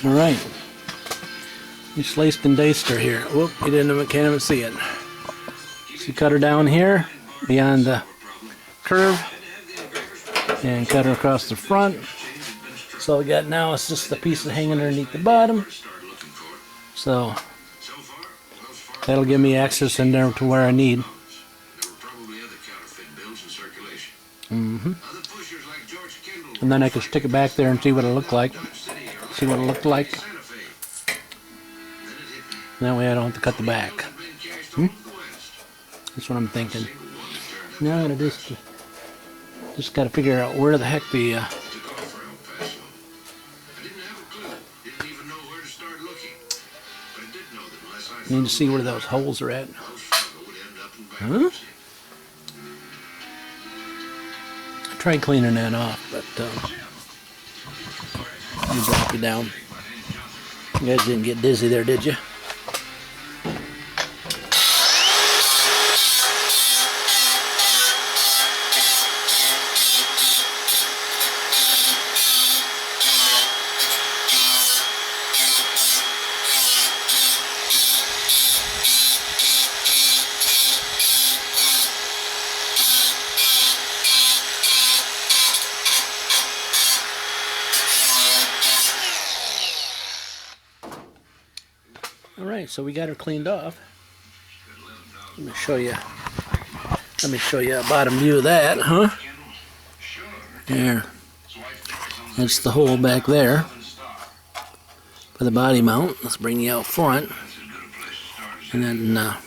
Alright. We sliced and diced her here. Whoop, you can't even see it. So you cut her down here, beyond the curve, and cut her across the front. So all we got now is just the piece hanging underneath the bottom. So that'll give me access in there to where I need. And then I can stick it back there and see what it looked like. See what it looked like. That way I don't have to cut the back. That's what I'm thinking. Now I'm gonna just gotta figure out where the heck the need to see where those holes are at. Huh? I tried cleaning that off, but you drop you down. You guys didn't get dizzy there, did you? Alright, so we got her cleaned off. Let me show you a bottom view of that, huh? There. That's the hole back there for the body mount. Let's bring you out front. And then let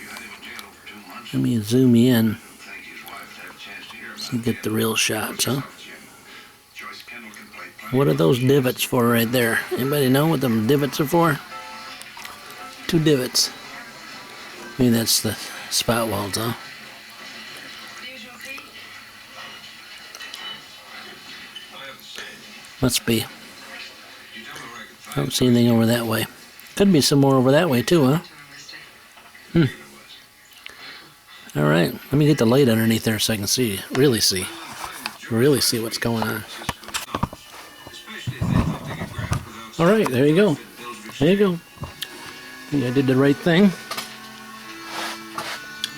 me zoom you in so you get the real shots, huh? What are those divots for right there? Anybody know what them divots are for? 2 divots. Maybe that's the spout welds, huh? Must be. I don't see anything over that way. Could be some more over that way too, huh? Alright, let me get the light underneath there so I can really see what's going on. Alright, there you go. There you go. I think I did the right thing.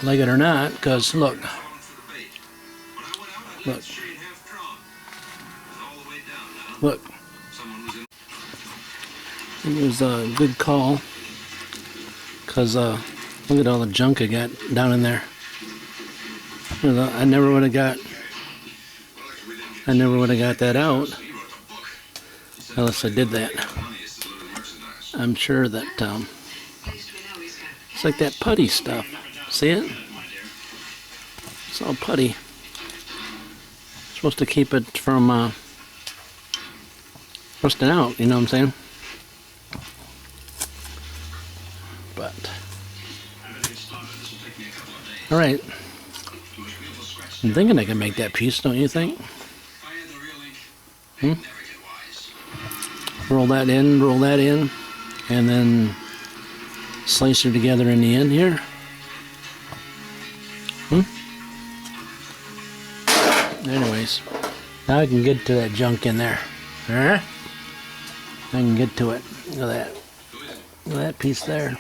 Like it or not, because look. Look. Look. It was a good call. Because look at all the junk I got down in there. I never would have got that out unless I did that. I'm sure that it's like that putty stuff. See it? It's all putty. It's supposed to keep it from rusting out, you know what I'm saying? But alright. I'm thinking I can make that piece, don't you think? Roll that in, and then slice her together in the end here. Anyways, now I can get to that junk in there. Alright? I can get to it. Look at that. Look at that piece there.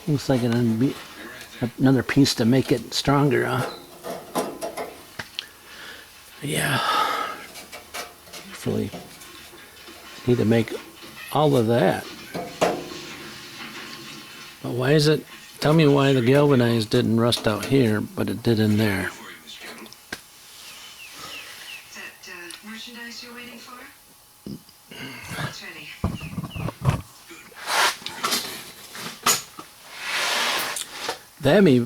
Looks like another piece to make it stronger, huh? Yeah. Really need to make all of that. But why is it? Tell me why the galvanized didn't rust out here, but it did in there. Is that merchandise you're waiting for? It's ready. That may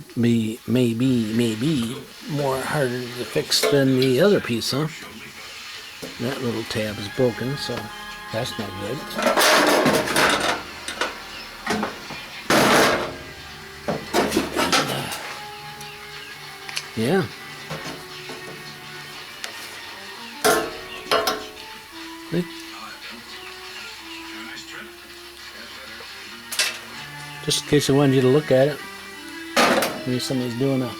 be more harder to fix than the other piece, huh? That little tab is broken, so that's not good. Yeah. Just in case I wanted you to look at it. Maybe somebody's doing a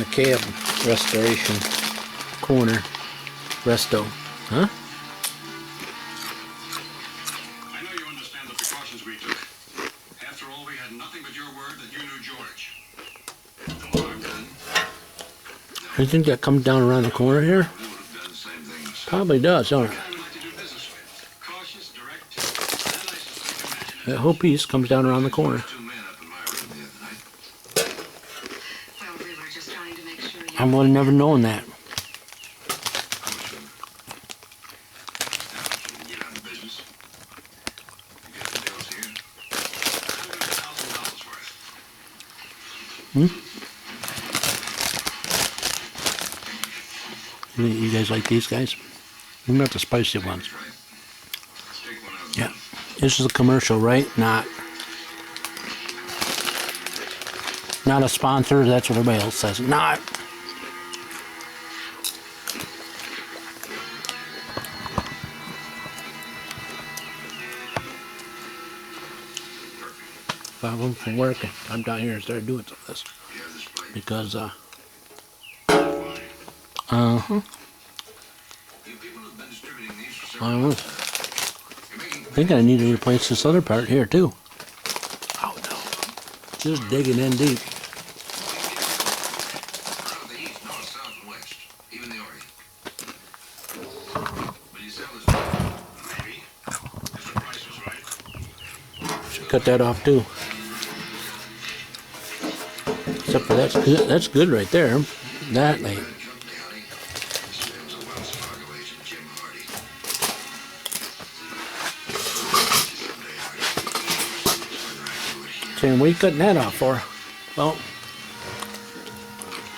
cab restoration corner resto, huh? You think that comes down around the corner here? Probably does, don't it? That whole piece comes down around the corner. Well, we were just trying to make sure you... I would have never known that. You guys like these guys? Not the spicy ones. Yeah. This is a commercial, right? Not a sponsor. That's what everybody else says. Not. Five of them from work. I'm down here and started doing some of this because I think I need to replace this other part here too. Oh no. Just digging in deep. Should cut that off too. Except for that's good right there. That ain't. Saying, what are you cutting that off for? Well,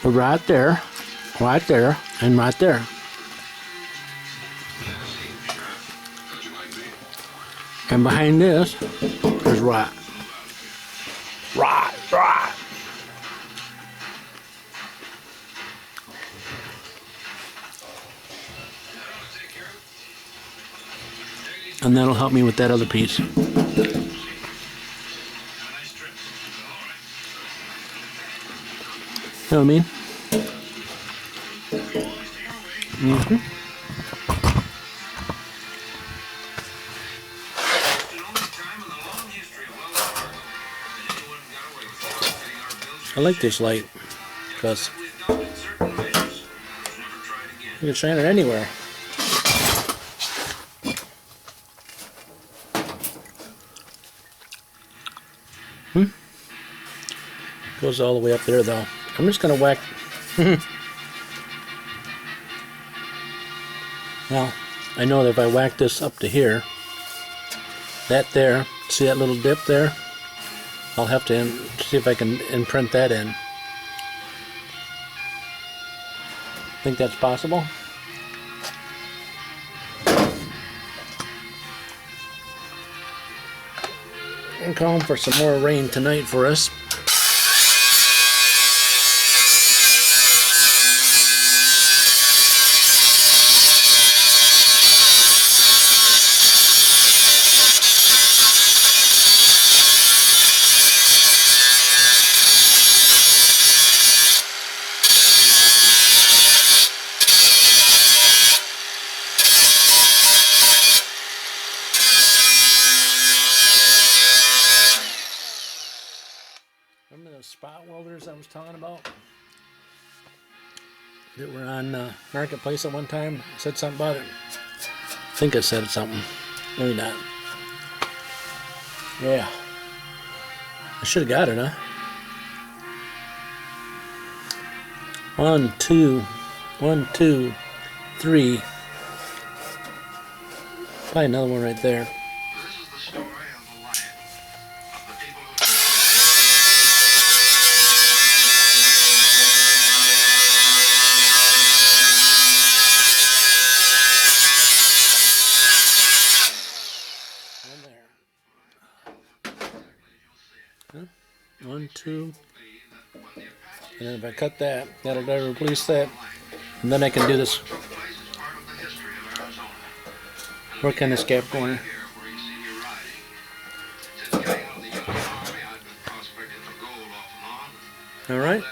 right there, and right there. And behind this, there's right. Right. And that'll help me with that other piece. You know what I mean? I like this light because you can shine it anywhere. Goes all the way up there though. I'm just gonna whack. Well, I know that if I whack this up to here, that there, see that little dip there? I'll have to see if I can imprint that in. Think that's possible? I'm calling for some more rain tonight for us. Remember those spot welders I was talking about? That were on Marketplace at one time? I said something about it. I think I said something. Maybe not. Yeah. I should have got it, huh? 1, 2, 1, 2, 3. Probably another one right there. One, two, and then if I cut that, that'll replace that, and then I can do this. Work on this gap corner. All right.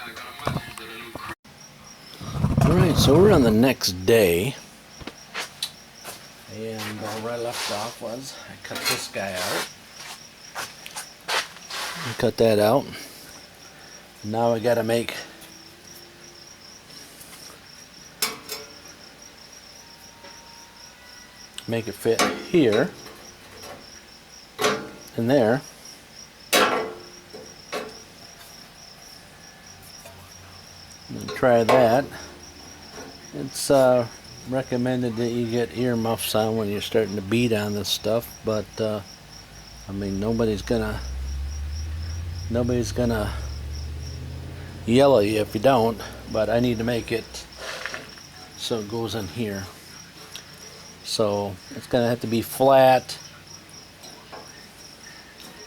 All right. So we're on the next day, and where I left off was I cut this guy out. Cut that out. Now I gotta make make it fit here and there. And try that. It's recommended that you get earmuffs on when you're starting to beat on this stuff, but I mean, nobody's gonna yell at you if you don't. But I need to make it so it goes in here. So it's gonna have to be flat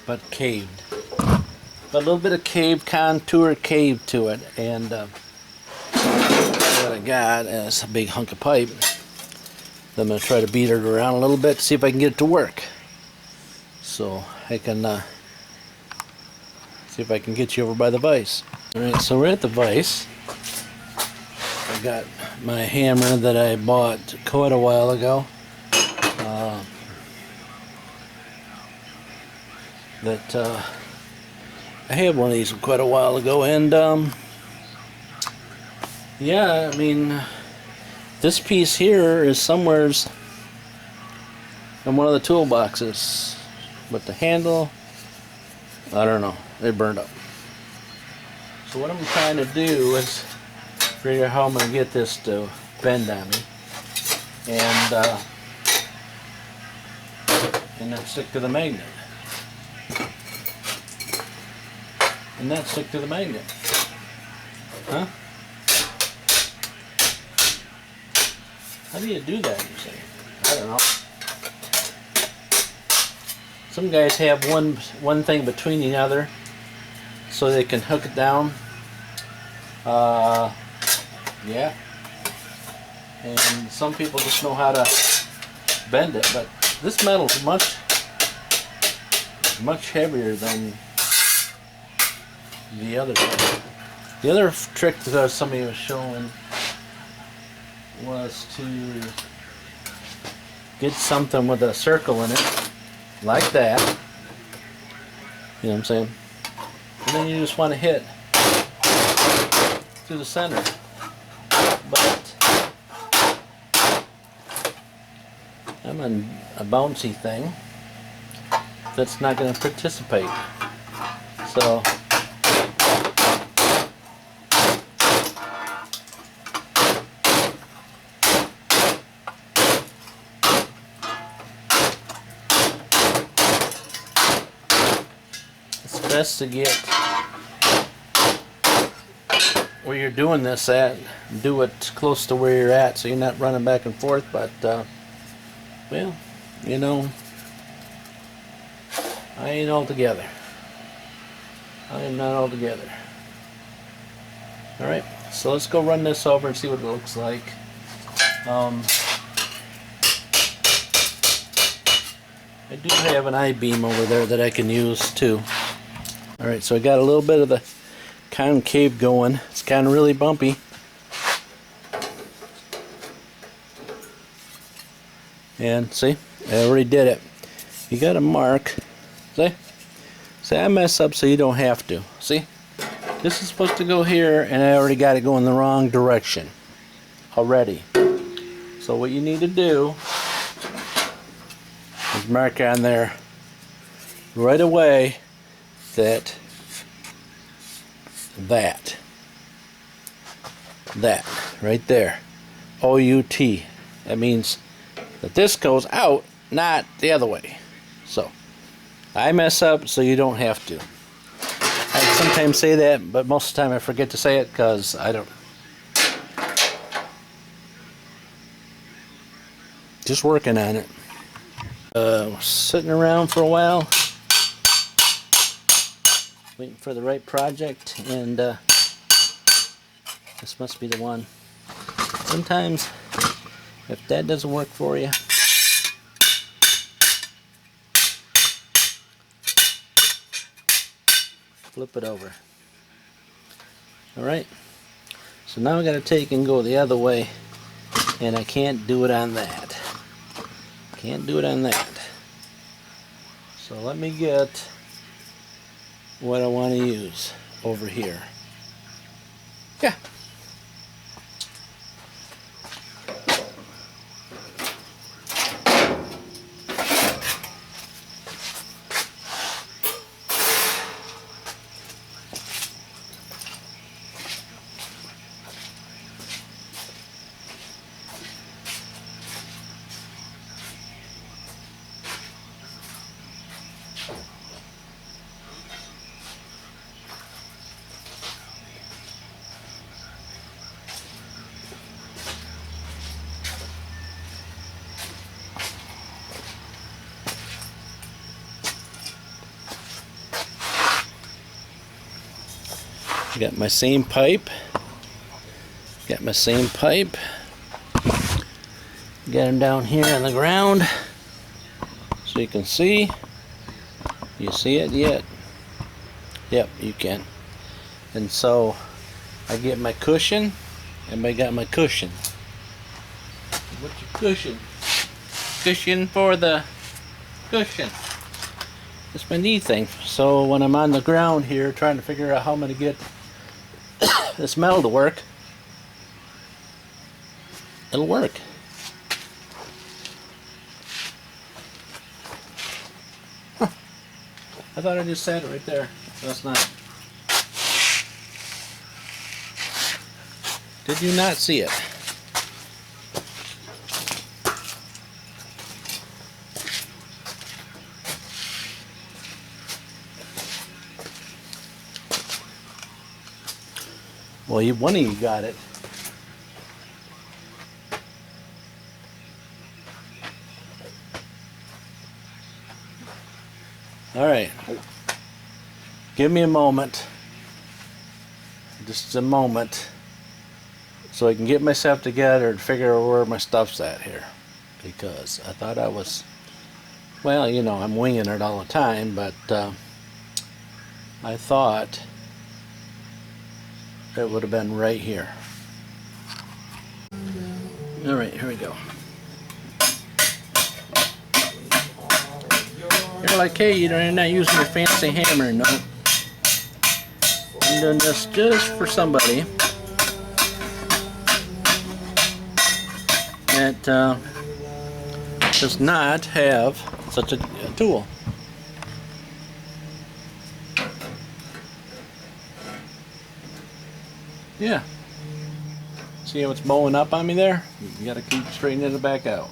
but caved. But a little bit of cave contour cave to it, and what I got is a big hunk of pipe. I'm going to try to beat it around a little bit to see if I can get it to work. So I can see if I can get you over by the vise. Alright, so we're at the vise. I got my hammer that I bought quite a while ago. I had one of these quite a while ago, and yeah, I mean, this piece here is somewheres in one of the toolboxes, but the handle, I don't know, it burned up. So what I'm trying to do is figure out how I'm going to get this to bend on me, and then stick to the magnet. And that stick to the magnet. Huh? How do you do that, you say? I don't know. Some guys have one thing between the other so they can hook it down. Yeah. And some people just know how to bend it, but this metal is much heavier than the other thing. The other trick that somebody was showing was to get something with a circle in it, like that. You know what I'm saying? And then you just want to hit through the center. But I'm on a bouncy thing that's not going to participate. So it's best to get where you're doing this at, do it close to where you're at so you're not running back and forth. But well, you know, I ain't all together. I am not all together. Alright, so let's go run this over and see what it looks like. I do have an I-beam over there that I can use too. Alright, so I got a little bit of the concave going. It's kind of really bumpy. And see, I already did it. You got to mark. See? See, I mess up so you don't have to. See? This is supposed to go here, and I already got it going the wrong direction already. So what you need to do is mark on there right away that right there, O-U-T. That means that this goes out, not the other way. So I mess up so you don't have to. I sometimes say that, but most of the time I forget to say it because I don't. Just working on it. Sitting around for a while, waiting for the right project, and this must be the one. Sometimes, if that doesn't work for you, flip it over. Alright, so now I got to take and go the other way, and I can't do it on that. Can't do it on that. So let me get what I want to use over here. Yeah. Got my same pipe. Got my same pipe. Got them down here on the ground so you can see. You see it yet? Yep, you can. And so I get my cushion. Everybody got my cushion. What's your cushion? Cushion for the cushion. It's my knee thing. So when I'm on the ground here trying to figure out how I'm going to get this metal to work, it'll work. Huh. I thought I just said it right there. That's not. Did you not see it? Well, one of you got it. All right. Give me a moment. Just a moment. So I can get myself together and figure out where my stuff's at here. Because I thought I was, well, you know, I'm winging it all the time, but I thought it would have been right here. All right, here we go. You're like, hey, you're not using your fancy hammer. No. I'm doing this just for somebody that does not have such a tool. Yeah. See how it's bowing up on me there? You gotta keep straightening it back out.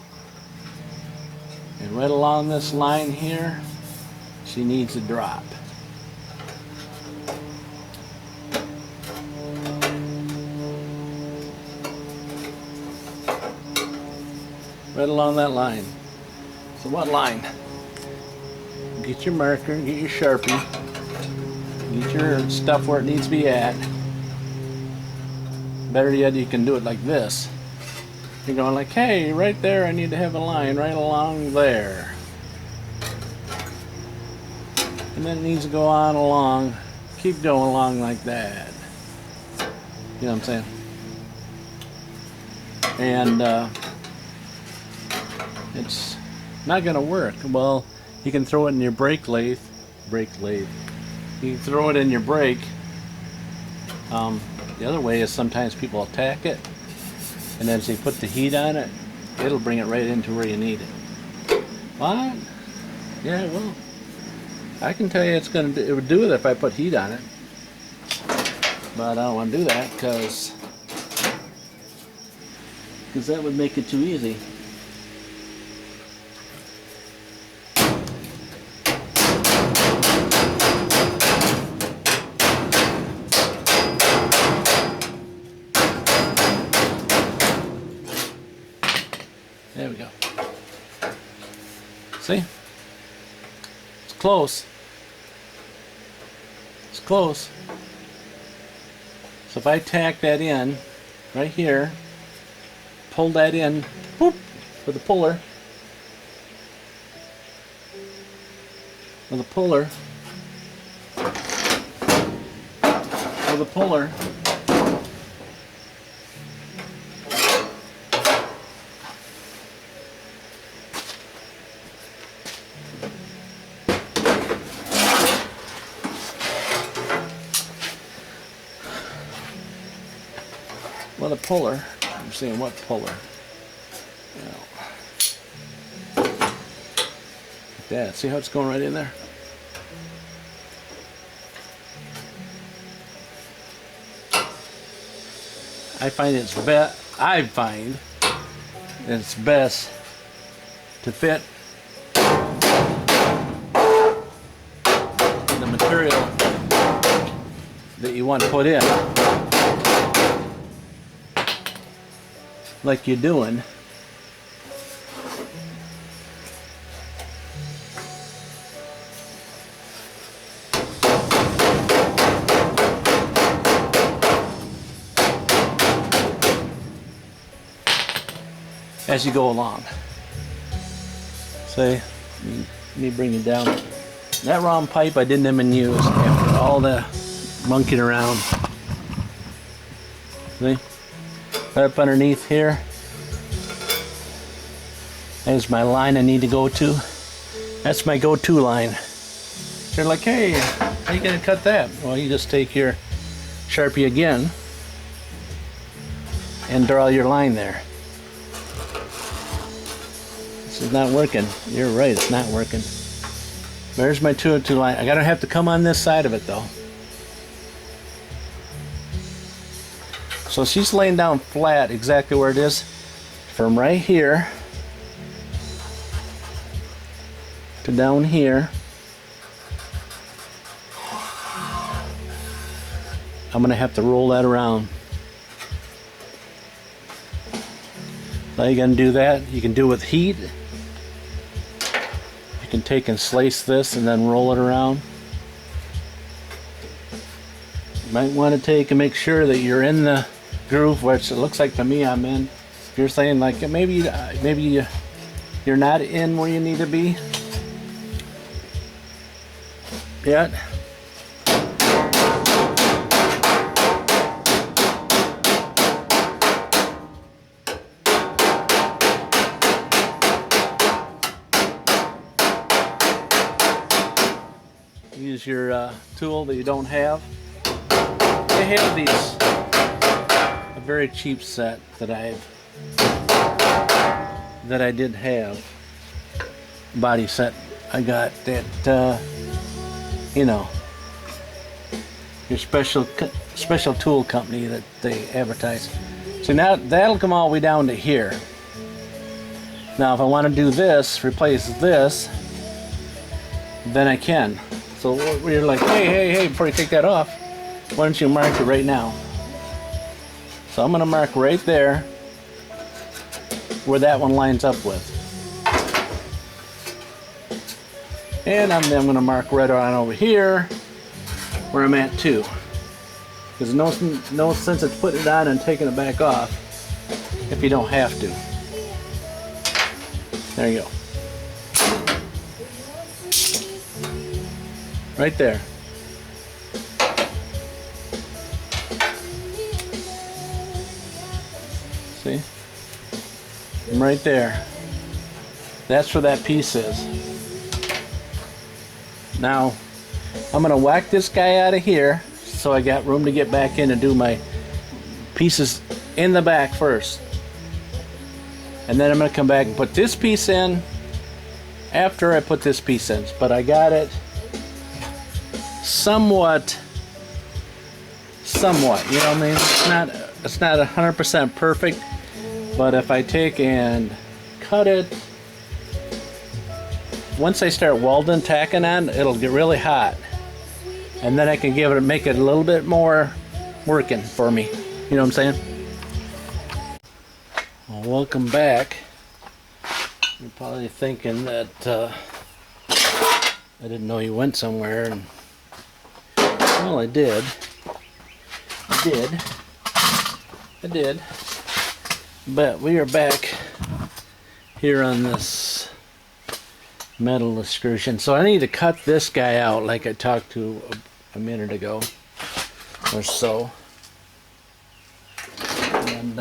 And right along this line here, she needs to drop. Right along that line. So what line? Get your marker, get your Sharpie, get your stuff where it needs to be at. Better yet, you can do it like this. You're going like, hey, right there I need to have a line right along there. And then it needs to go on along, keep going along like that. You know what I'm saying? And it's not going to work. Well, you can throw it in your brake lathe. You can throw it in your brake. The other way is sometimes people attack it, and as they put the heat on it, it'll bring it right into where you need it. What? Yeah, well, I can tell you it would do it if I put heat on it, but I don't want to do that because that would make it too easy. There we go. See? It's close. It's close. So if I tack that in right here, pull that in, whoop, with a puller, Well, the puller, I'm saying what puller? Like that. See how it's going right in there? I find it's best to fit the material that you want to put in, like you're doing. as you go along. See, let me bring it down. That round pipe I didn't even use after all the monkeying around. See? Right up underneath here. There's my line I need to go to. That's my go-to line. They're like, hey, how you gonna cut that? Well, you just take your Sharpie again and draw your line there. This is not working. You're right, it's not working. There's my 202 line. I gotta have to come on this side of it though. So she's laying down flat exactly where it is from right here to down here. I'm gonna have to roll that around. Now you're gonna do that. You can do it with heat. You can take and slice this and then roll it around. You might want to take and make sure that you're in the groove, which it looks like to me I'm in. If you're saying like maybe you're not in where you need to be yet. Use your tool that you don't have. They have these, a very cheap set that I did have, body set I got that you know, your special tool company that they advertise. So now that'll come all the way down to here. Now if I want to do this, replace this, then I can. So we're like, hey, before you take that off, why don't you mark it right now? So I'm going to mark right there where that one lines up with. And I'm going to mark right on over here where I'm at too. There's no sense of putting it on and taking it back off if you don't have to. There you go. Right there. See? I'm right there. That's where that piece is. Now, I'm going to whack this guy out of here so I got room to get back in and do my pieces in the back first. And then I'm going to come back and put this piece in after I put this piece in. But I got it somewhat, you know what I mean? It's not 100% perfect, but if I take and cut it, once I start welding, tacking on, it'll get really hot, and then I can make it a little bit more working for me. You know what I'm saying? Well, welcome back. You're probably thinking that I didn't know you went somewhere, and well, I did. But we are back here on this metal excursion. So I need to cut this guy out like I talked to a minute ago or so. And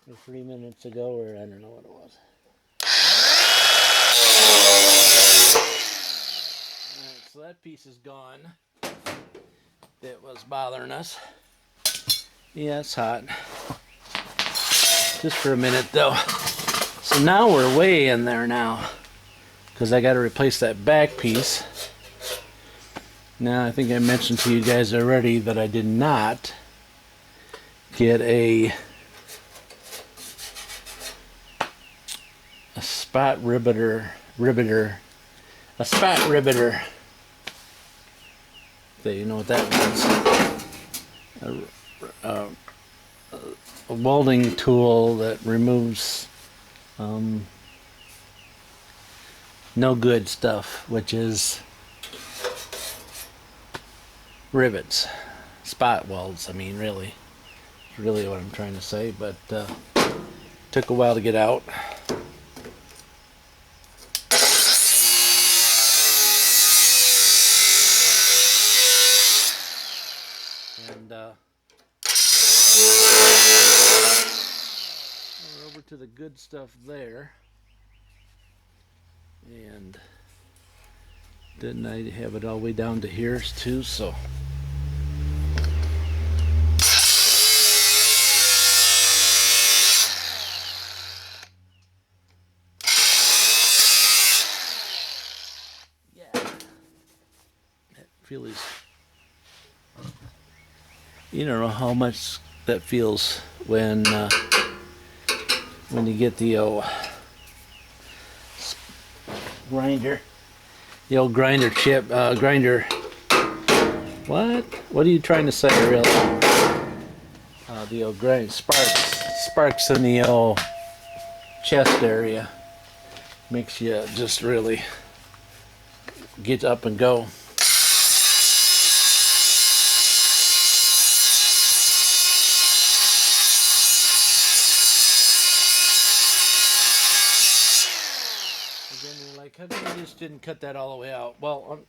or 3 minutes ago, or I don't know what it was. Alright, so that piece is gone. That was bothering us. Yeah, it's hot. Just for a minute though. So now we're way in there now, because I got to replace that back piece. Now I think I mentioned to you guys already that I did not get a spot riveter, a spot riveter. Okay, you know what that means? A welding tool that removes no good stuff, which is rivets, spot welds. I mean, really what I'm trying to say, but took a while to get out. And we're over to the good stuff there. And didn't I have it all the way down to here too? So yeah, that feels. You don't know how much that feels when you get the old grinder, the old grinder chip, grinder. What are you trying to say, really? The old grind sparks in the old chest area. Makes you just really get up and go. How come you just didn't cut that all the way out? Well,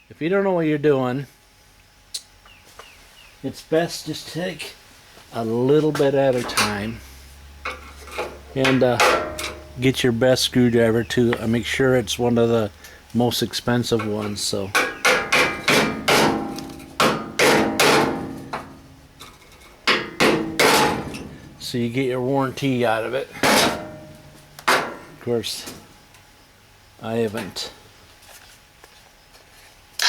if you don't know what you're doing, it's best just take a little bit at a time and get your best screwdriver to make sure it's one of the most expensive ones. So you get your warranty out of it. Of course, I haven't. I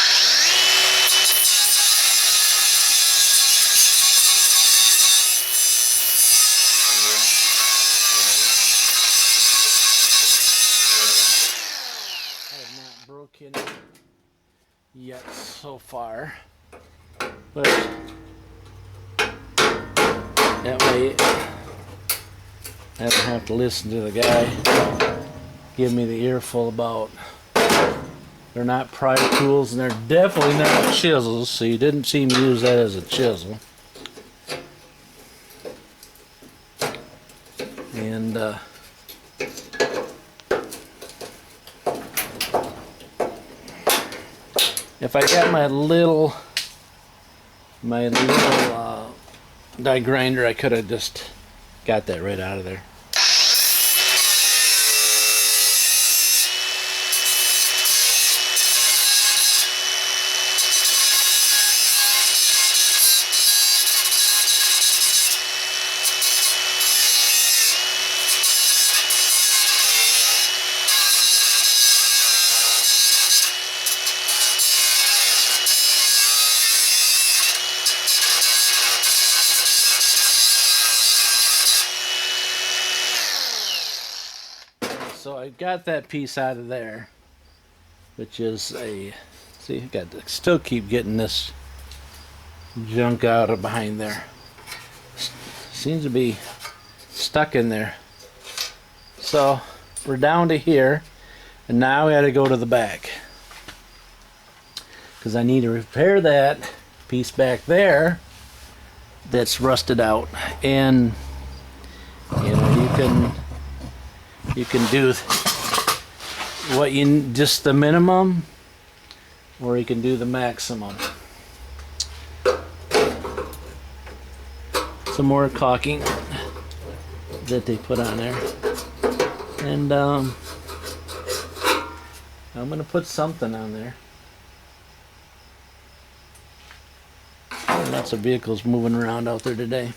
have not broken it yet so far, but that way I don't have to listen to the guy give me the earful about they're not pry tools and they're definitely not chisels, so you didn't see me use that as a chisel. And if I got my little die grinder, I could have just got that right out of there. So I got that piece out of there, which is a, see, I got to still keep getting this junk out of behind there. Seems to be stuck in there. So we're down to here, and now we got to go to the back because I need to repair that piece back there that's rusted out. And you know, you can do what you just the minimum, or you can do the maximum. Some more caulking that they put on there, and I'm gonna put something on there. Lots of vehicles moving around out there today,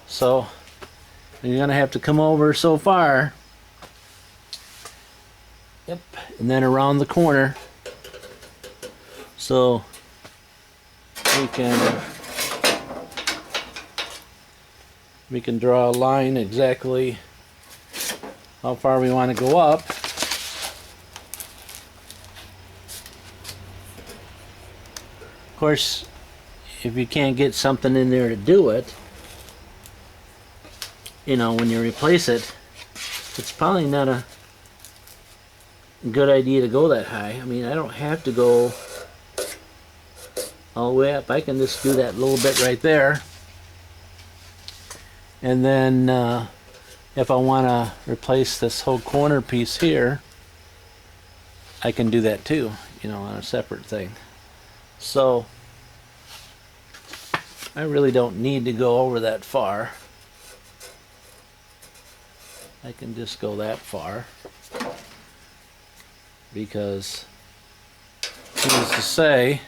so you're gonna have to come over so far. Yep, and then around the corner, so we can draw a line exactly how far we want to go up. Of course, if you can't get something in there to do it, you know, when you replace it, it's probably not a good idea to go that high. I mean, I don't have to go all the way up. I can just do that little bit right there. And then if I want to replace this whole corner piece here, I can do that too, you know, on a separate thing. So I really don't need to go over that far. I can just go that far because, needless to say,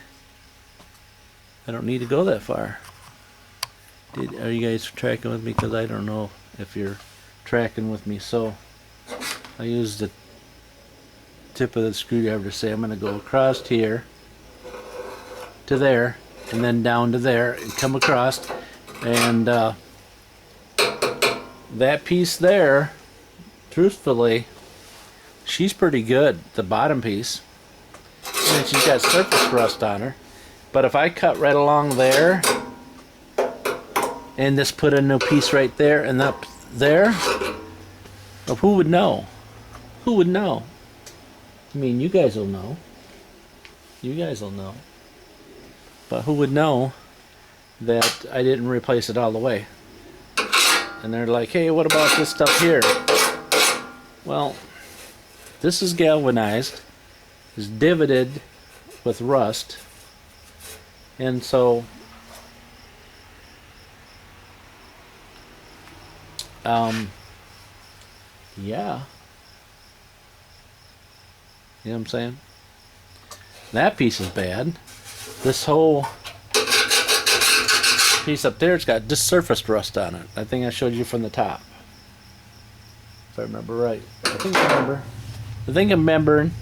I don't need to go that far. Are you guys tracking with me? Because I don't know if you're tracking with me. So I use the tip of the screwdriver to say I'm going to go across here to there and then down to there and come across, and that piece there, truthfully, she's pretty good, the bottom piece, and she's got surface rust on her. But if I cut right along there and just put a new piece right there and up there, well, who would know? Who would know? I mean, you guys will know. You guys will know. But who would know that I didn't replace it all the way? And they're like, hey, what about this stuff here? Well, this is galvanized, is divoted with rust, and so yeah, you know what I'm saying? That piece is bad. This whole piece up there, it's got just surface rust on it. I think I showed you from the top, if I remember right. I think I'm remembering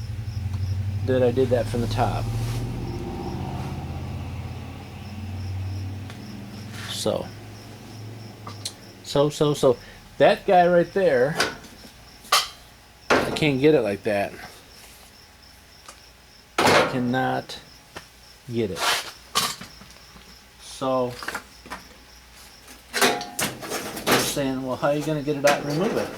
that I did that from the top. So that guy right there, I can't get it like that. I cannot get it. So I'm saying, well, how are you going to get it out and remove it?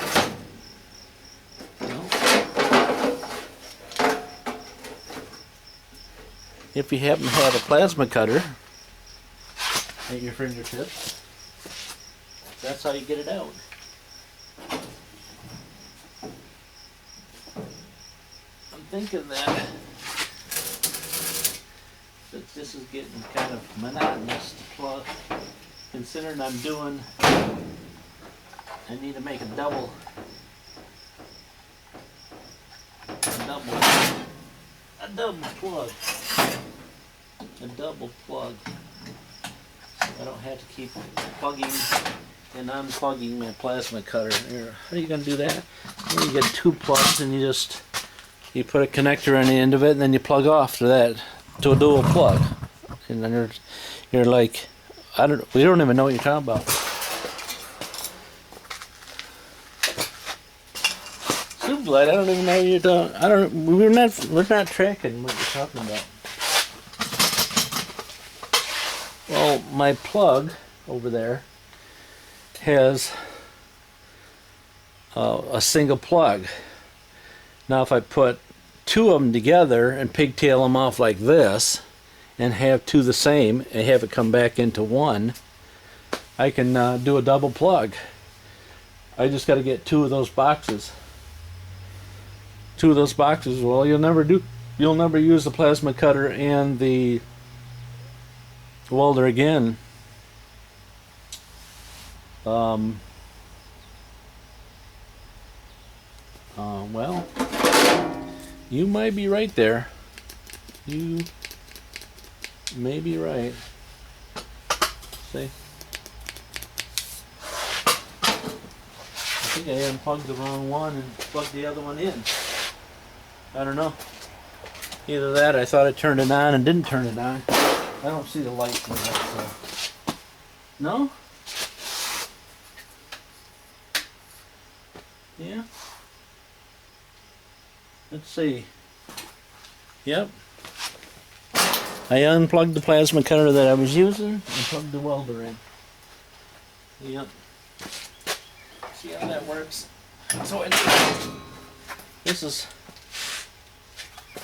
If you happen to have a plasma cutter at your fingertips, that's how you get it out. I'm thinking that this is getting kind of monotonous to plug, considering I need to make a double plug. A double plug. So I don't have to keep plugging and unplugging my plasma cutter. Here, how are you going to do that? Well, you get two plugs and you put a connector on the end of it and then you plug off to that, to a dual plug. And then you're like, we don't even know what you're talking about. Superglide, I don't even know what you're talking. We're not tracking what you're talking about. Well, my plug over there has a single plug. Now if I put two of them together and pigtail them off like this and have two the same and have it come back into one, I can do a double plug. I just got to get two of those boxes. Well, you'll never use the plasma cutter and the welder again. Well, you might be right there. You may be right. See? I think I unplugged the wrong one and plugged the other one in. I don't know. Either that, I thought I turned it on and didn't turn it on. I don't see the light for that, so. No? Yeah? Let's see. Yep. I unplugged the plasma cutter that I was using and plugged the welder in. Yep. See how that works? So this is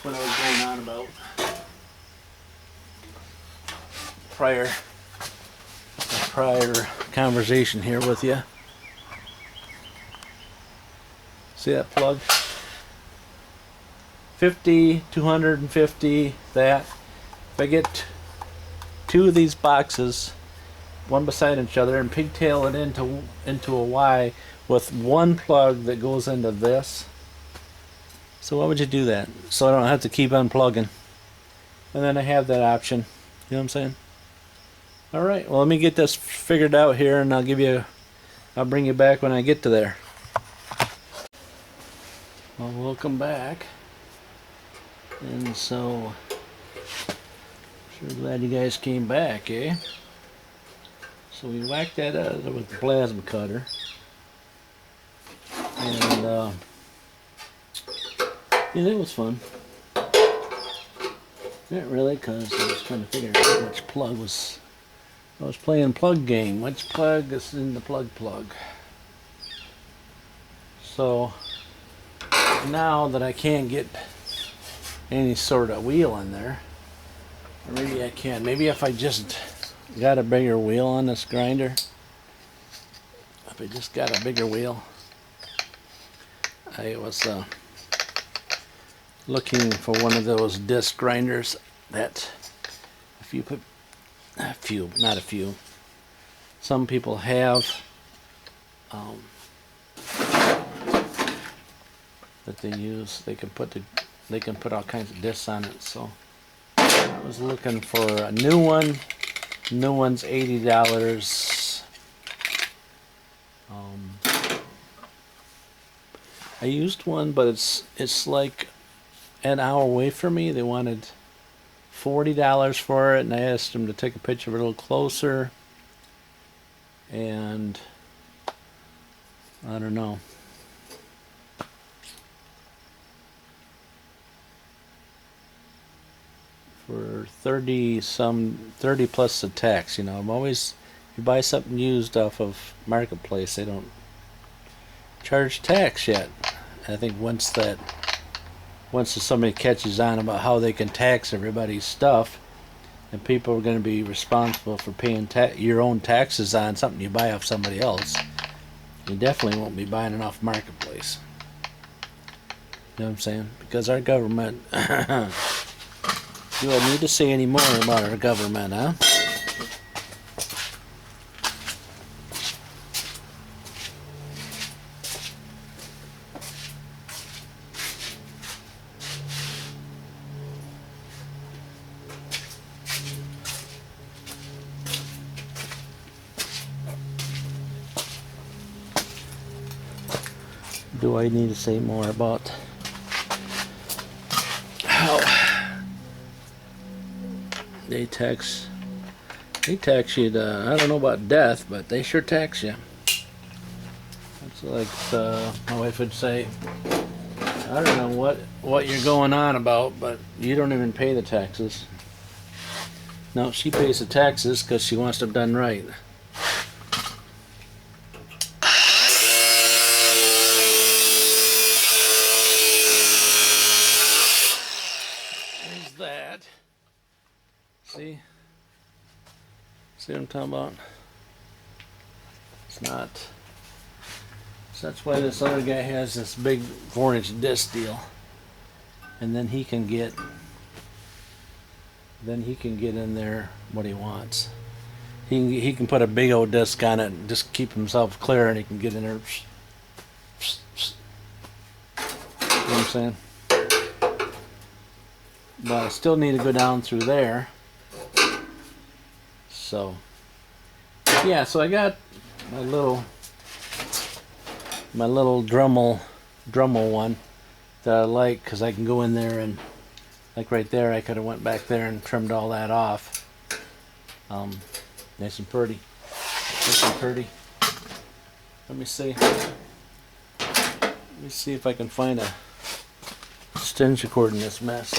what I was going on about prior conversation here with you. See that plug? 50, 250, that. If I get two of these boxes, one beside each other, and pigtail it into a Y with one plug that goes into this. So why would you do that? So I don't have to keep unplugging. And then I have that option. You know what I'm saying? Alright, well let me get this figured out here and I'll bring you back when I get to there. Well, welcome back. And so, sure glad you guys came back, eh? So we whacked that out with the plasma cutter. And, yeah, that was fun. Not really, because I was trying to figure out which plug was... I was playing plug game. Which plug is in the plug? So, now that I can't get any sort of wheel in there, or maybe I can. Maybe if I just got a bigger wheel on this grinder. If I just got a bigger wheel. I was looking for one of those disc grinders that if you put some people have that they use. They can put all kinds of discs on it. So I was looking for a new one. New one's $80. I used one, but it's like an hour away from me. They wanted $40 for it, and I asked them to take a picture of it a little closer. And I don't know. For 30 plus the tax, you know. I'm always, if you buy something used off of Marketplace, they don't charge tax yet. I think once somebody catches on about how they can tax everybody's stuff, and people are going to be responsible for paying your own taxes on something you buy off somebody else, you definitely won't be buying it off Marketplace. You know what I'm saying? Because our government... Do I need to say any more about our government, huh? Do I need to say more about how they tax you to, I don't know about death, but they sure tax you. It's like my wife would say, I don't know what you're going on about, but you don't even pay the taxes. No, she pays the taxes because she wants them done right. There's that. See what I'm talking about? It's not. So that's why this other guy has this big 4-inch disc deal, and then he can get in there what he wants. He can put a big old disc on it and just keep himself clear, and he can get in there. You know what I'm saying? But I still need to go down through there. So yeah, so I got my little Dremel one that I like, because I can go in there and, like right there, I could have went back there and trimmed all that off. Nice and pretty. Let me see if I can find a extension cord in this mess.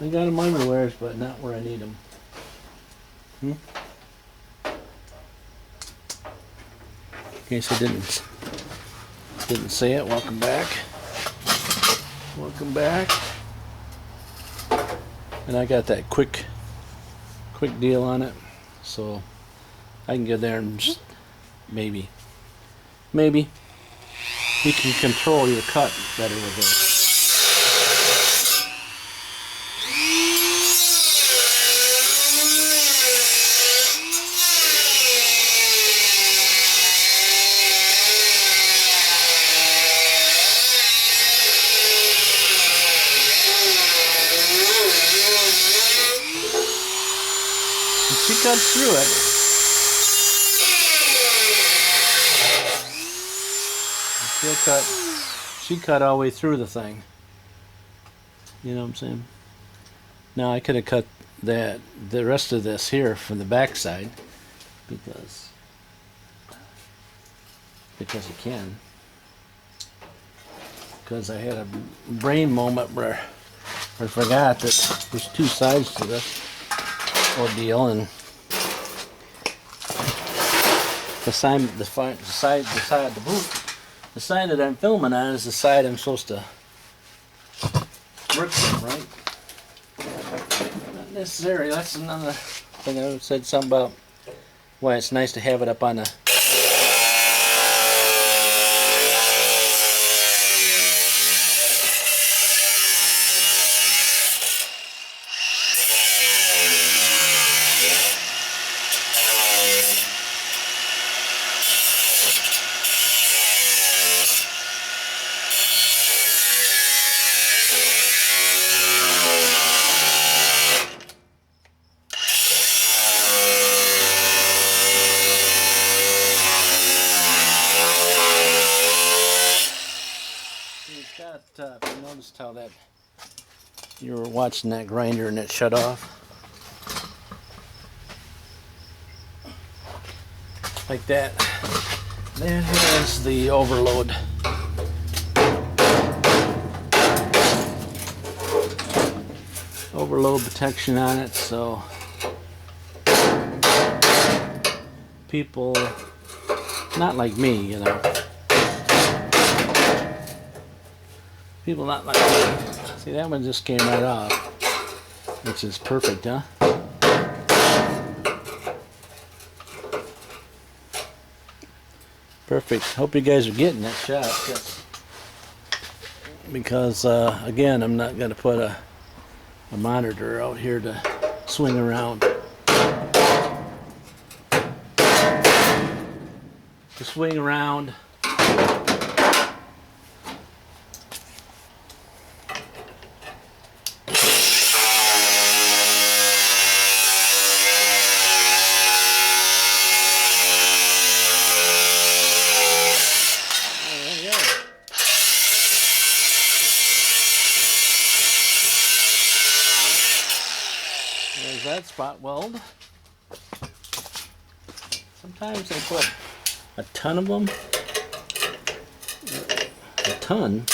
I got them everywhere, but not where I need them. In case I didn't say it, welcome back. Welcome back. And I got that quick deal on it, so I can get there and just maybe you can control your cut better with this. She cuts through it. She cut all the way through the thing. You know what I'm saying? Now I could have cut the rest of this here from the back side because I can. Because I had a brain moment where I forgot that there's two sides to this ordeal, and the side that I'm filming on is the side I'm supposed to work from, right? Not necessary. That's another thing I said something about why it's nice to have it up on the if you noticed how that you were watching that grinder and it shut off like that. That has the overload protection on it, so people not like me, you know. People not like me. See, that one just came right off, which is perfect, huh? Perfect. Hope you guys are getting that shot, because again, I'm not going to put a monitor out here to swing around. To swing around. There's that spot weld. Sometimes they put a ton of them. A ton.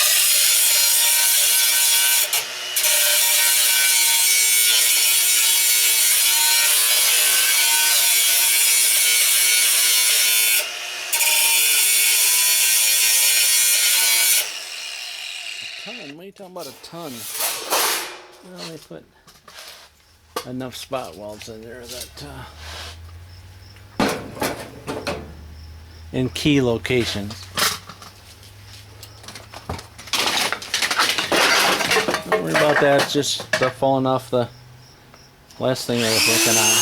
What are you talking about, a ton? Well, they put enough spot welds in there that in key locations. Don't worry about that, it's just stuff falling off the last thing I was working on.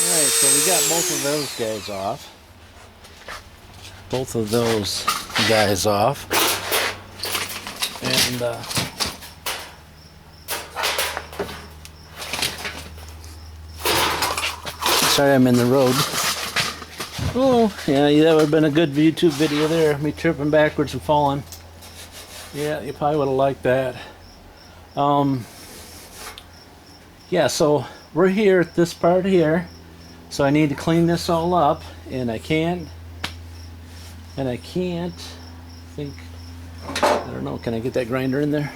Alright, so we got both of those guys off. And Sorry, I'm in the road. Oh, yeah, that would have been a good YouTube video there. Me tripping backwards and falling. Yeah, you probably would have liked that. Yeah, so we're here at this part here. So I need to clean this all up, and I can't think, I don't know, can I get that grinder in there?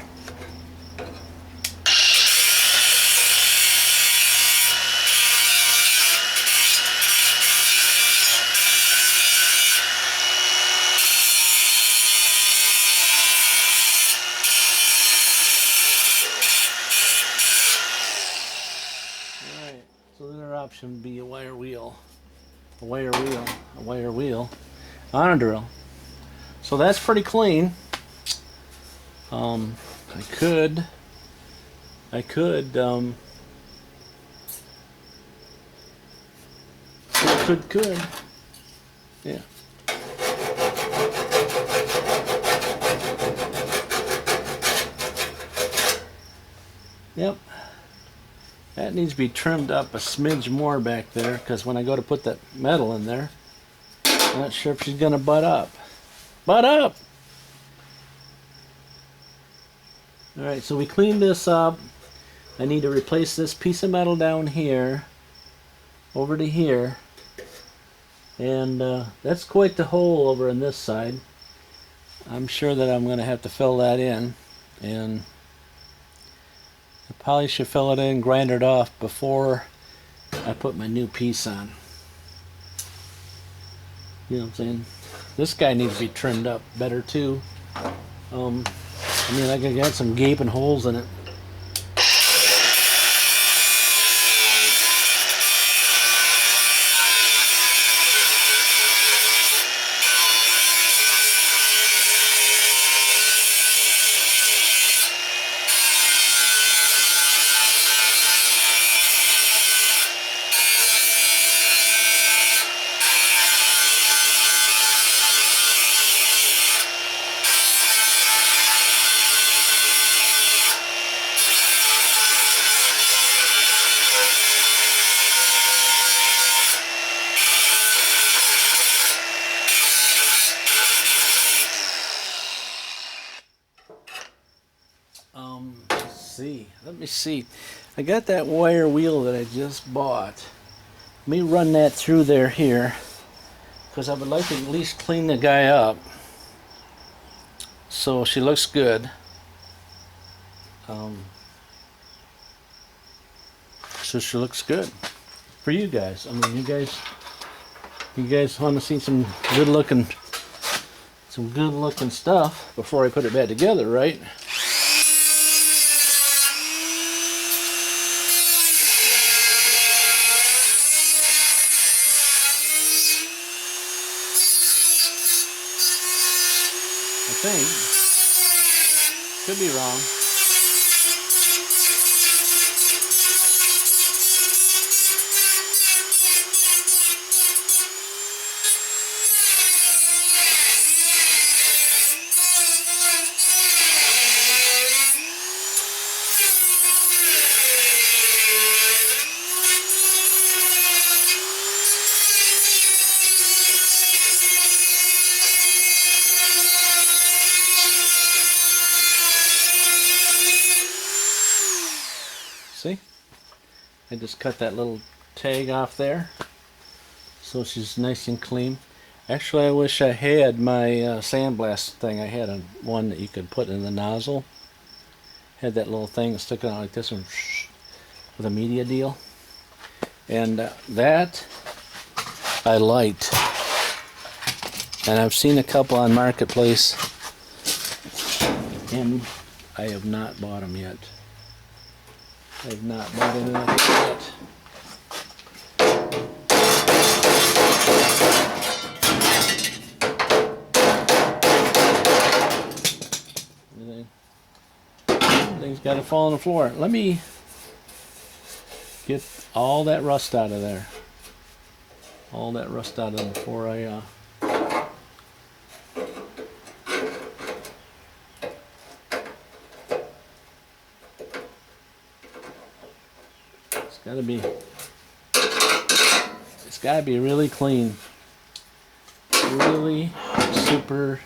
Alright, so the other option would be a wire wheel. A wire wheel on a drill. So that's pretty clean. I could, yeah. Yep. That needs to be trimmed up a smidge more back there, because when I go to put that metal in there, I'm not sure if she's gonna butt up. Butt up! Alright, so we cleaned this up. I need to replace this piece of metal down here over to here, and that's quite the hole over on this side. I'm sure that I'm gonna have to fill that in, and I probably should fill it in, grind it off before I put my new piece on. You know what I'm saying? This guy needs to be trimmed up better too. I mean, I could get some gaping holes in it. Let me see. I got that wire wheel that I just bought. Let me run that through there here, because I would like to at least clean the guy up so she looks good. So she looks good for you guys. I mean, you guys want to see some good looking stuff before I put it back together, right? I think. Could be wrong. See? I just cut that little tag off there, so she's nice and clean. Actually, I wish I had my sandblast thing. I had one that you could put in the nozzle. Had that little thing sticking out like this one with a media deal. And that I liked. And I've seen a couple on Marketplace, and I have not bought them yet. I've not bought any of it yet. Everything's got to fall on the floor. Let me get all that rust out of there. All that rust out of them before I It's gotta be. It's got to be really clean. Really super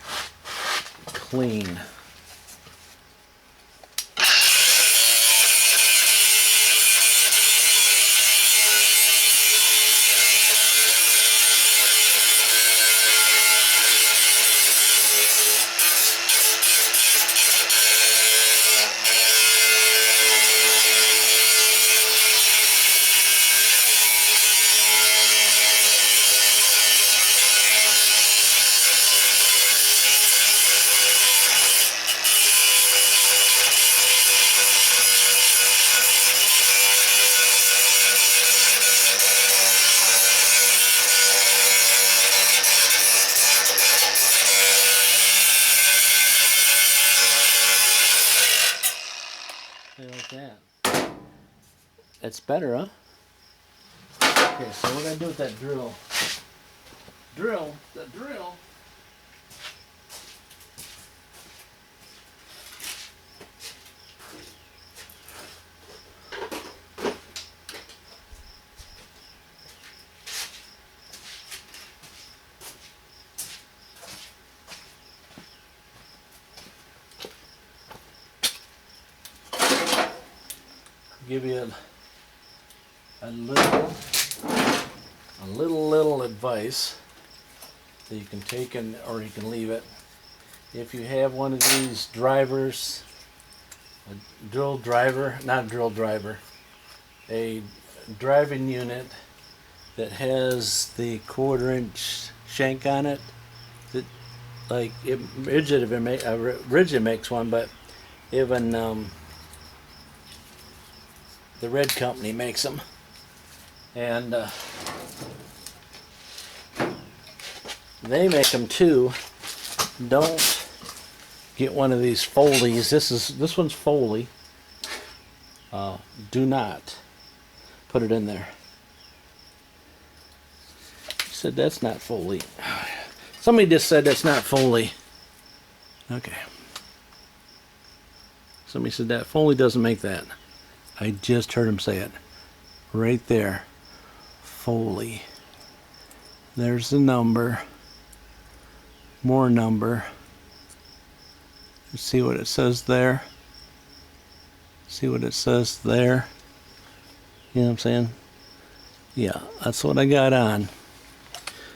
clean. Like that. That's better, huh? Okay, so what do I do with that drill? The drill. Give you a little advice that you can take in, or you can leave it. If you have one of these drivers, a drill driver, not a drill driver, a driving unit that has the 1/4-inch shank on it, that like Rigid makes one, but even the Red Company makes them, and they make them too. Don't get one of these Foley's. This one's Foley. Do not put it in there. He said that's not Foley. Somebody just said that's not Foley. Okay. Somebody said that Foley doesn't make that. I just heard him say it. Right there. Foley. There's the number. More number. See what it says there? See what it says there? You know what I'm saying? Yeah, that's what I got on.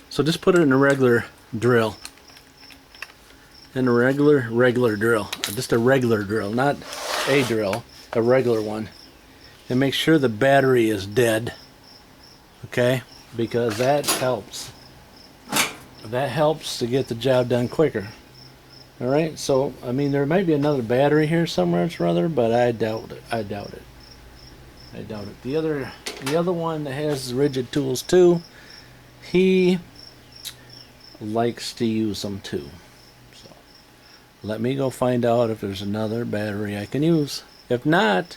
So just put it in a regular drill. In a regular drill. Just a regular drill, not a drill, a regular one. And make sure the battery is dead, okay, because that helps to get the job done quicker. All right, so I mean there might be another battery here somewhere or other, but I doubt it. The other one that has Rigid tools too, he likes to use them too. So let me go find out if there's another battery I can use. If not,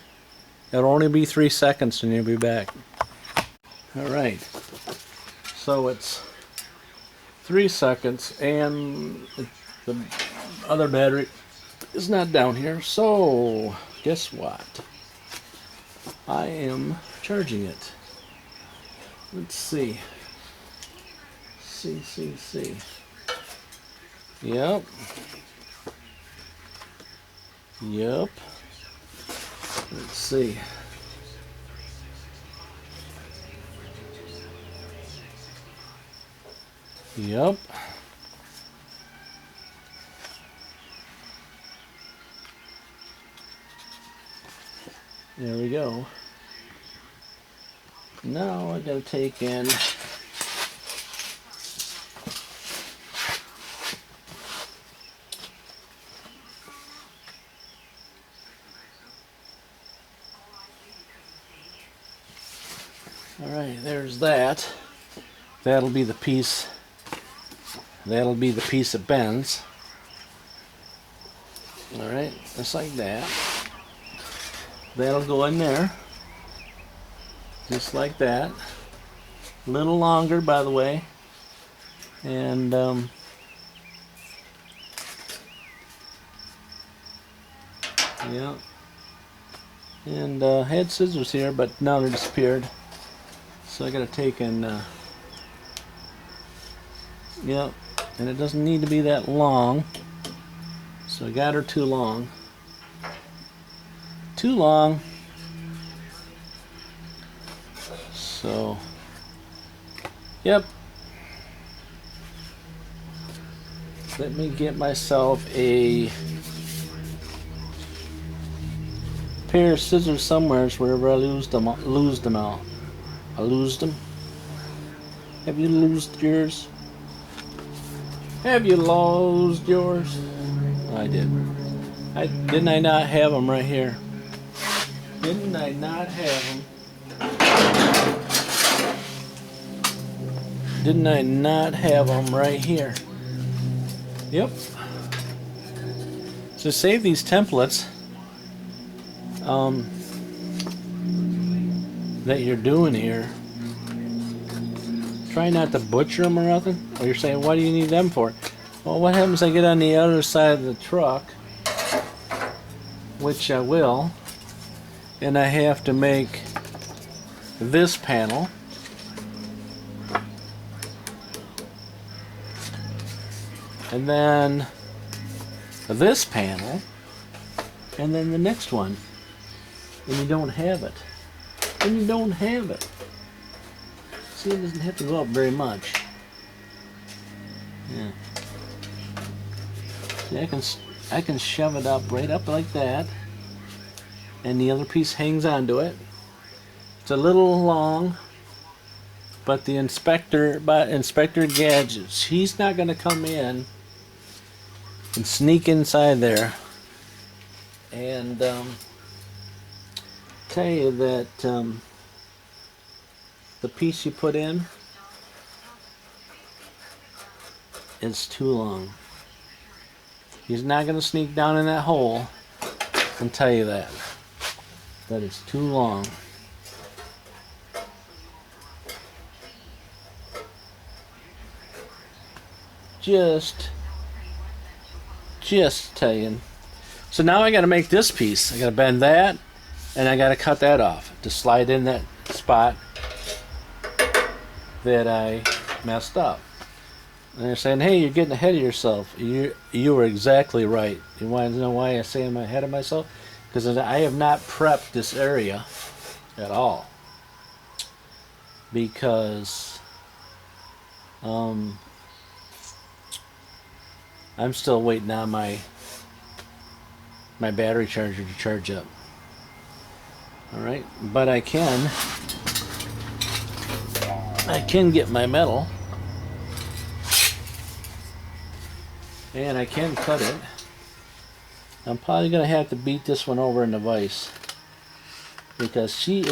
it'll only be 3 seconds and you'll be back. Alright, so it's 3 seconds and the other battery is not down here, so guess what? I am charging it. Let's see. See. Yep. Let's see. Yep. There we go. Now I gotta take in Alright, there's that. That'll be the piece that bends. Alright, just like that. That'll go in there. Just like that. A little longer, by the way. And yeah. And I had scissors here, but now they disappeared. So I gotta take and Yep. And it doesn't need to be that long. So I got her too long. Too long. So, yep. Let me get myself a pair of scissors somewhere wherever I lose them out. I lose them. Have you lost yours? Have you lost yours? I did. Didn't I not have them right here? Didn't I not have them? Didn't I not have them right here? Yep. So save these templates that you're doing here. Try not to butcher them or nothing. Or you're saying, what do you need them for? Well, what happens if I get on the other side of the truck, which I will, and I have to make this panel. And then this panel, and then the next one, and you don't have it. And you don't have it. See, it doesn't have to go up very much. Yeah. See, I can shove it up right up like that, and the other piece hangs onto it. It's a little long, but the Inspector Gadgets, he's not going to come in and sneak inside there and tell you that the piece you put in is too long. He's not going to sneak down in that hole and tell you that. That is too long. Just telling. So now I got to make this piece. I got to bend that, and I got to cut that off to slide in that spot that I messed up. And they're saying, hey, you're getting ahead of yourself. You were exactly right. You want to know why I say I'm ahead of myself? Because I have not prepped this area at all. Because I'm still waiting on my battery charger to charge up. Alright, but I can get my metal, and I can cut it. I'm probably gonna have to beat this one over in the vise, because it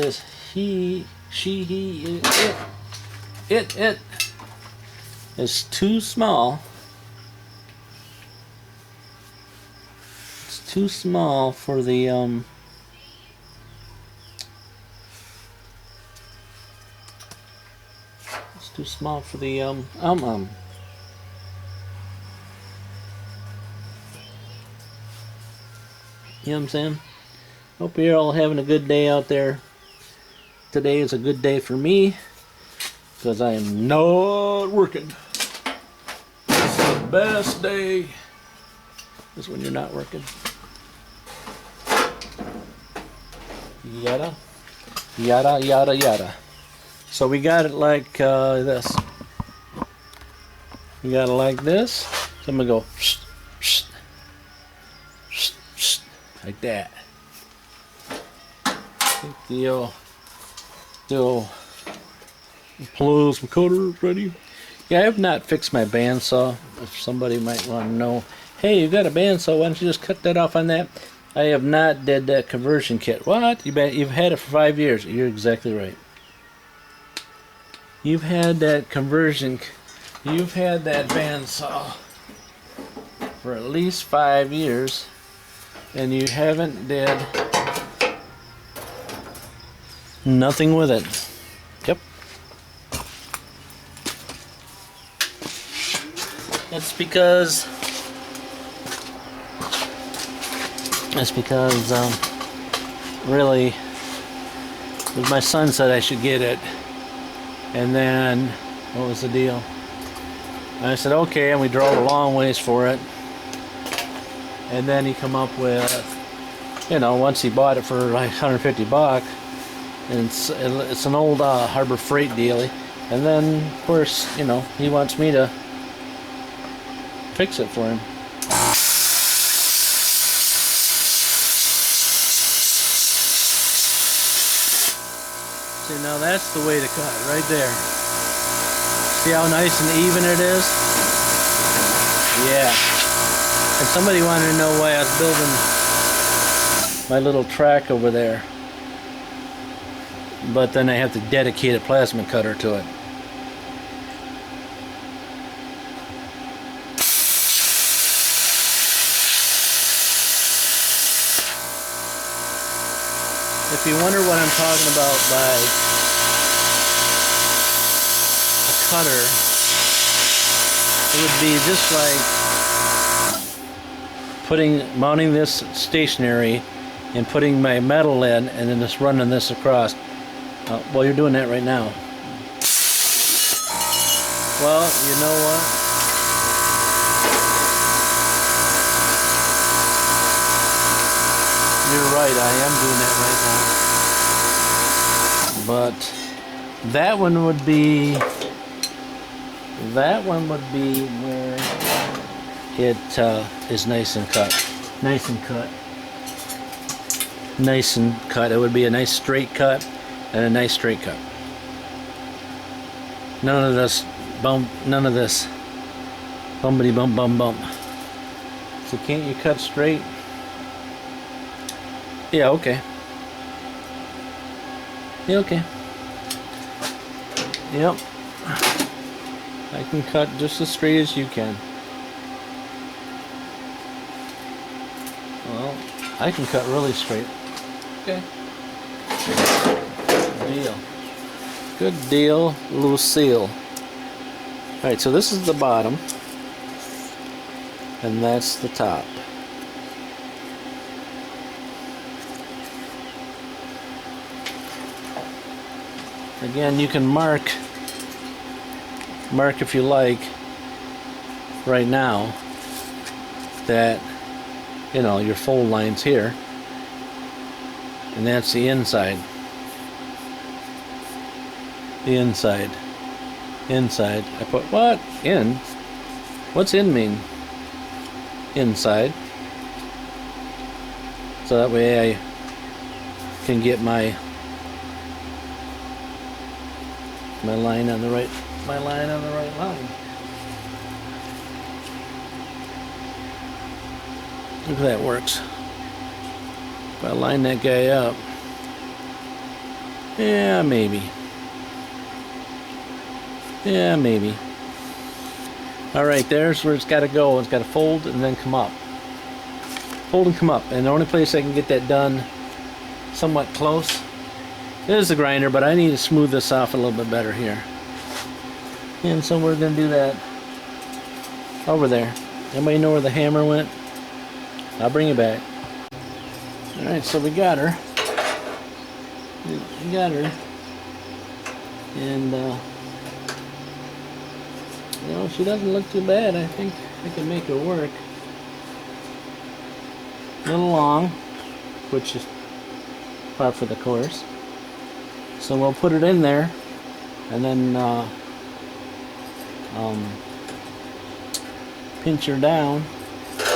is too small. It's too small for the it's too small for the You know what I'm saying? Hope you're all having a good day out there. Today is a good day for me because I am not working. It's the best day is when you're not working. Yada, yada, yada, yada. So we got it like this. We got it like this. So I'm gonna go like that. Take the plasma cutter ready. Yeah, I have not fixed my bandsaw. If somebody might want to know, hey, you got a bandsaw? Why don't you just cut that off on that? I have not did that conversion kit. What? You've had it for 5 years. You're exactly right. You've had that You've had that bandsaw for at least 5 years, and you haven't did nothing with it. Yep. That's because really, my son said I should get it, and then what was the deal? And I said, okay, and we drove a long ways for it. And then he come up with, you know, once he bought it for like 150 bucks, and it's an old Harbor Freight dealie. And then, of course, you know, he wants me to fix it for him. See, now that's the way to cut, right there. See how nice and even it is? Yeah. And somebody wanted to know why I was building my little track over there. But then I have to dedicate a plasma cutter to it. If you wonder what I'm talking about by a cutter, it would be just like mounting this stationary and putting my metal in and then just running this across. Well, you're doing that right now. Well, you know what? You're right, I am doing that right now. But that one would be where it is nice and cut. Nice and cut. Nice and cut. It would be a nice straight cut and a nice straight cut. None of this bump, none of this bumpity bump bump bump. So can't you cut straight? Yeah, okay. Yeah, okay. Yep. I can cut just as straight as you can. Well, I can cut really straight. Okay. Good deal. Good deal, Lucille. Alright, so this is the bottom. And that's the top. Again, you can mark if you like right now that, you know, your fold line's here, and that's the inside. The inside. Inside. I put what? In? What's in mean? Inside. So that way I can get my line on the right line. Look how that works. If I line that guy up, yeah, maybe. Yeah, maybe. Alright, there's where it's got to go. It's got to fold and then come up. Fold and come up. And the only place I can get that done somewhat close is the grinder, but I need to smooth this off a little bit better here. And so we're going to do that over there. Anybody know where the hammer went? I'll bring it back. Alright, so we got her. We got her. And, you know, she doesn't look too bad. I think I can make her work. A little long, which is par for the course. So we'll put it in there, and then pinch her down.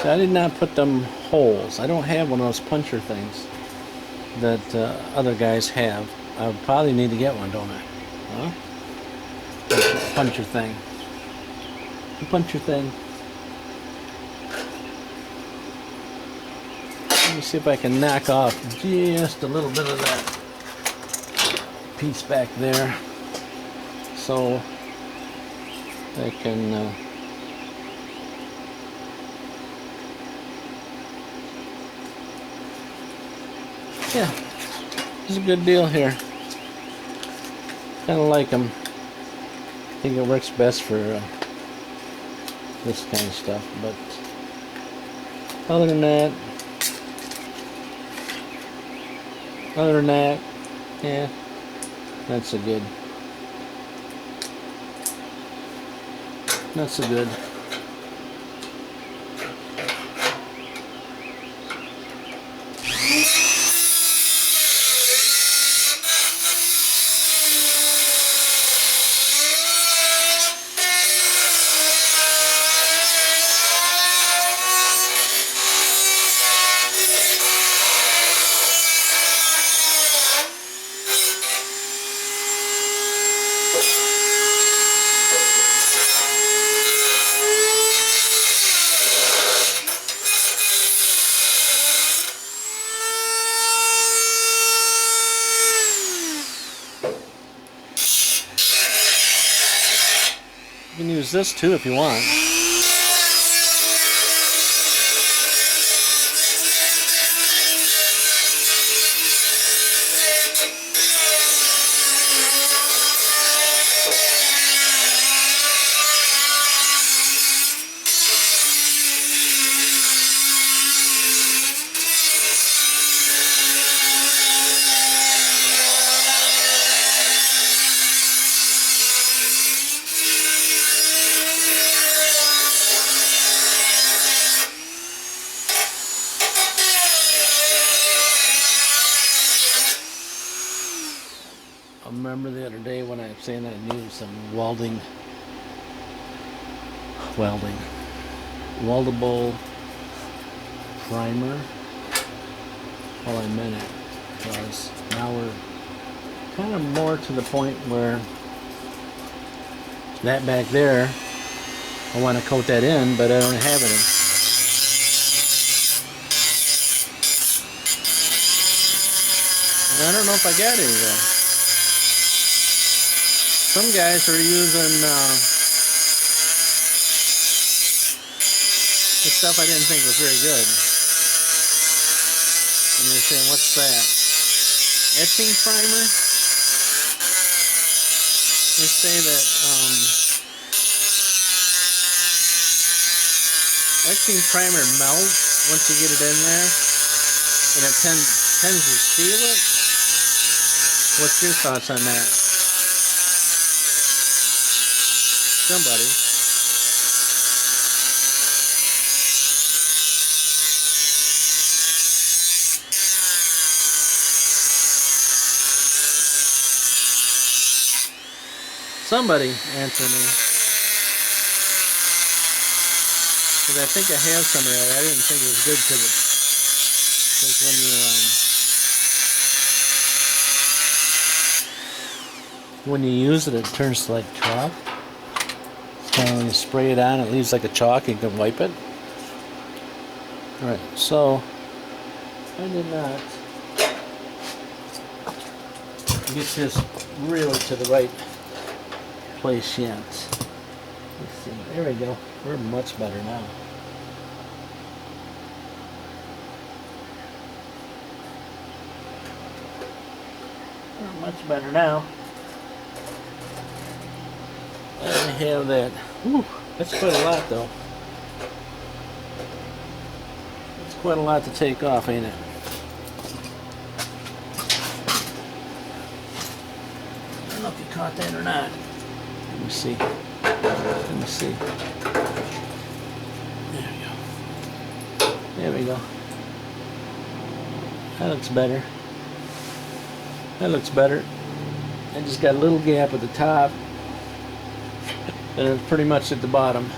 So I did not put them holes. I don't have one of those puncher things that other guys have. I would probably need to get one, don't I? Huh? Puncher thing. Puncher thing. Let me see if I can knock off just a little bit of that piece back there, so I can yeah, it's a good deal here. Kind of like them. I think it works best for this kind of stuff, but other than that, yeah, that's a good. Not so good. You can use this too if you want. I remember the other day when I was saying that I needed some weldable primer. Well, I meant it, because now we're kind of more to the point where that back there, I want to coat that in, but I don't have it in. And I don't know if I got any though. Some guys are using the stuff I didn't think was very good. And they're saying, what's that? Etching primer? They say that etching primer melts once you get it in there, and it tends to seal it. What's your thoughts on that? Somebody. Somebody answer me. Because I think I have some of that. I didn't think it was good because when you use it, it turns to like chalk. Kind of when you spray it on, it leaves like a chalk. You can wipe it. All right, so I did not get this really to the right place yet. Let's see. There we go. We're much better now. We're much better now. I have that. Whew, that's quite a lot though. That's quite a lot to take off, ain't it? I don't know if you caught that or not. Let me see. Let me see. There we go. There we go. That looks better. That looks better. I just got a little gap at the top. And it's pretty much at the bottom.